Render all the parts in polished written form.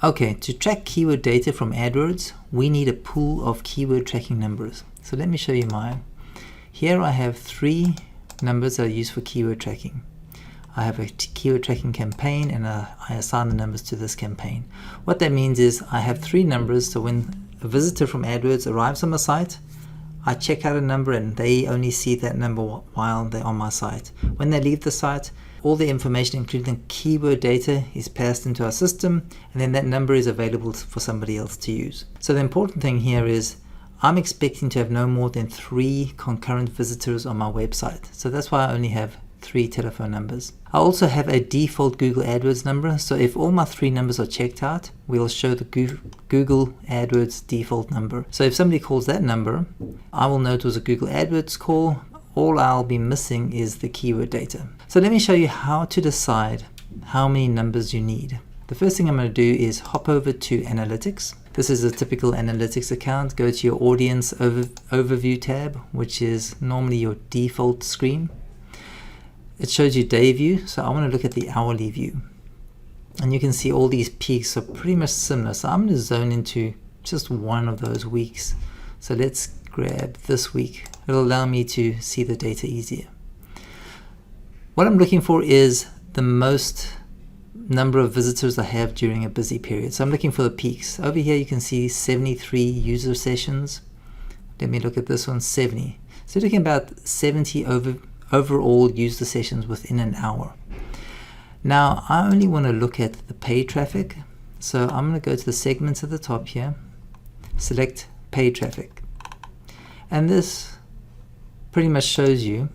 Okay, to track keyword data from AdWords, we need a pool of keyword tracking numbers. So let me show you mine. Here I have 3 numbers that are used for keyword tracking. I have a keyword tracking campaign and I assign the numbers to this campaign. What that means is I have 3 numbers, so when a visitor from AdWords arrives on my site, I check out a number and they only see that number while they're on my site. When they leave the site, all the information, including keyword data, is passed into our system, and then that number is available for somebody else to use. So the important thing here is I'm expecting to have no more than 3 concurrent visitors on my website. So that's why I only have 3 telephone numbers. I also have a default Google AdWords number, so if all my 3 numbers are checked out, we'll show the Google AdWords default number. So if somebody calls that number, I will know it was a Google AdWords call. All I'll be missing is the keyword data. So let me show you how to decide how many numbers you need. The first thing I'm going to do is hop over to Analytics. This is a typical analytics account. Go to your Audience Overview tab, which is normally your default screen. It shows you day view, so I want to look at the hourly view. And you can see all these peaks are pretty much similar. So I'm going to zone into just one of those weeks. So let's grab this week. It'll allow me to see the data easier. What I'm looking for is the most number of visitors I have during a busy period. So I'm looking for the peaks. Over here you can see 73 user sessions. Let me look at this one, 70. So we're looking about 70 overall user sessions within an hour. Now I only want to look at the paid traffic. So I'm going to go to the segments at the top here, select paid traffic. And this pretty much shows you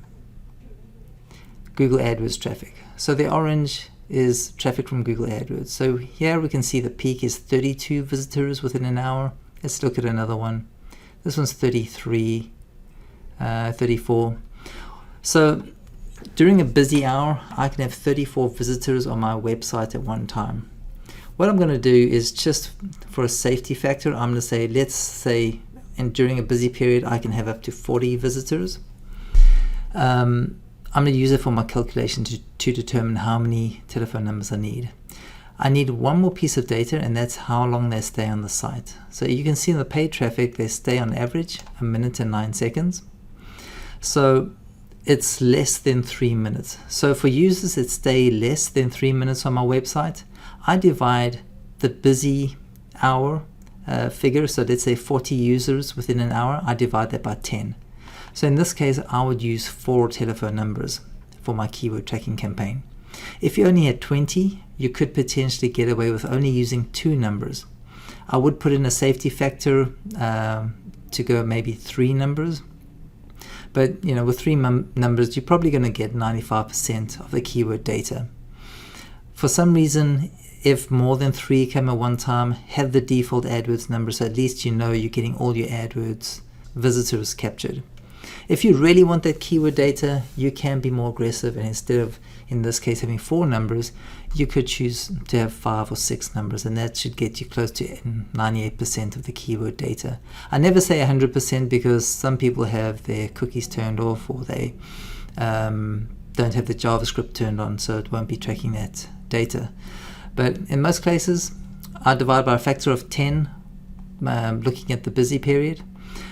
Google AdWords traffic. So the orange is traffic from Google AdWords. So here we can see the peak is 32 visitors within an hour. Let's look at another one. This one's 33, 34. So during a busy hour, I can have 34 visitors on my website at one time. What I'm going to do is, just for a safety factor, I'm going to say, let's say, and during a busy period, I can have up to 40 visitors. I'm going to use it for my calculation to determine how many telephone numbers I need. I need one more piece of data, and that's how long they stay on the site. So you can see in the paid traffic, they stay on average 1 minute and 9 seconds. So it's less than 3 minutes. So for users that stay less than 3 minutes on my website, I divide the busy hour figure. So let's say 40 users within an hour, I divide that by 10. So in this case, I would use 4 telephone numbers for my keyword tracking campaign. If you only had 20, you could potentially get away with only using 2 numbers. I would put in a safety factor to go maybe 3 numbers. But with 3 numbers, you're probably going to get 95% of the keyword data. For some reason, if more than 3 come at one time, have the default AdWords number, so at least you're getting all your AdWords visitors captured. If you really want that keyword data, you can be more aggressive, and instead of, in this case, having 4 numbers, you could choose to have 5 or 6 numbers, and that should get you close to 98% of the keyword data. I never say 100% because some people have their cookies turned off, or they don't have the JavaScript turned on, so it won't be tracking that data. But in most cases, I divide by a factor of 10, looking at the busy period.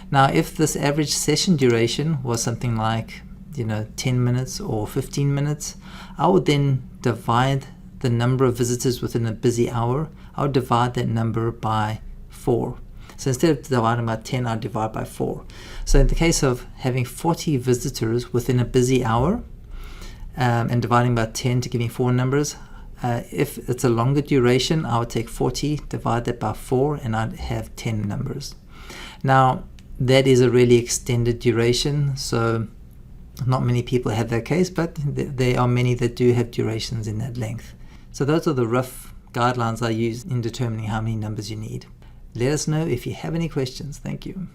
Now, if this average session duration was something like 10 minutes or 15 minutes, I would then divide the number of visitors within a busy hour. I would divide that number by 4. So instead of dividing by 10, I'd divide by 4. So in the case of having 40 visitors within a busy hour and dividing by 10 to give me 4 numbers, if it's a longer duration, I would take 40, divide that by 4, and I'd have 10 numbers. Now, that is a really extended duration, so not many people have that case, but there are many that do have durations in that length. So those are the rough guidelines I use in determining how many numbers you need. Let us know if you have any questions. Thank you.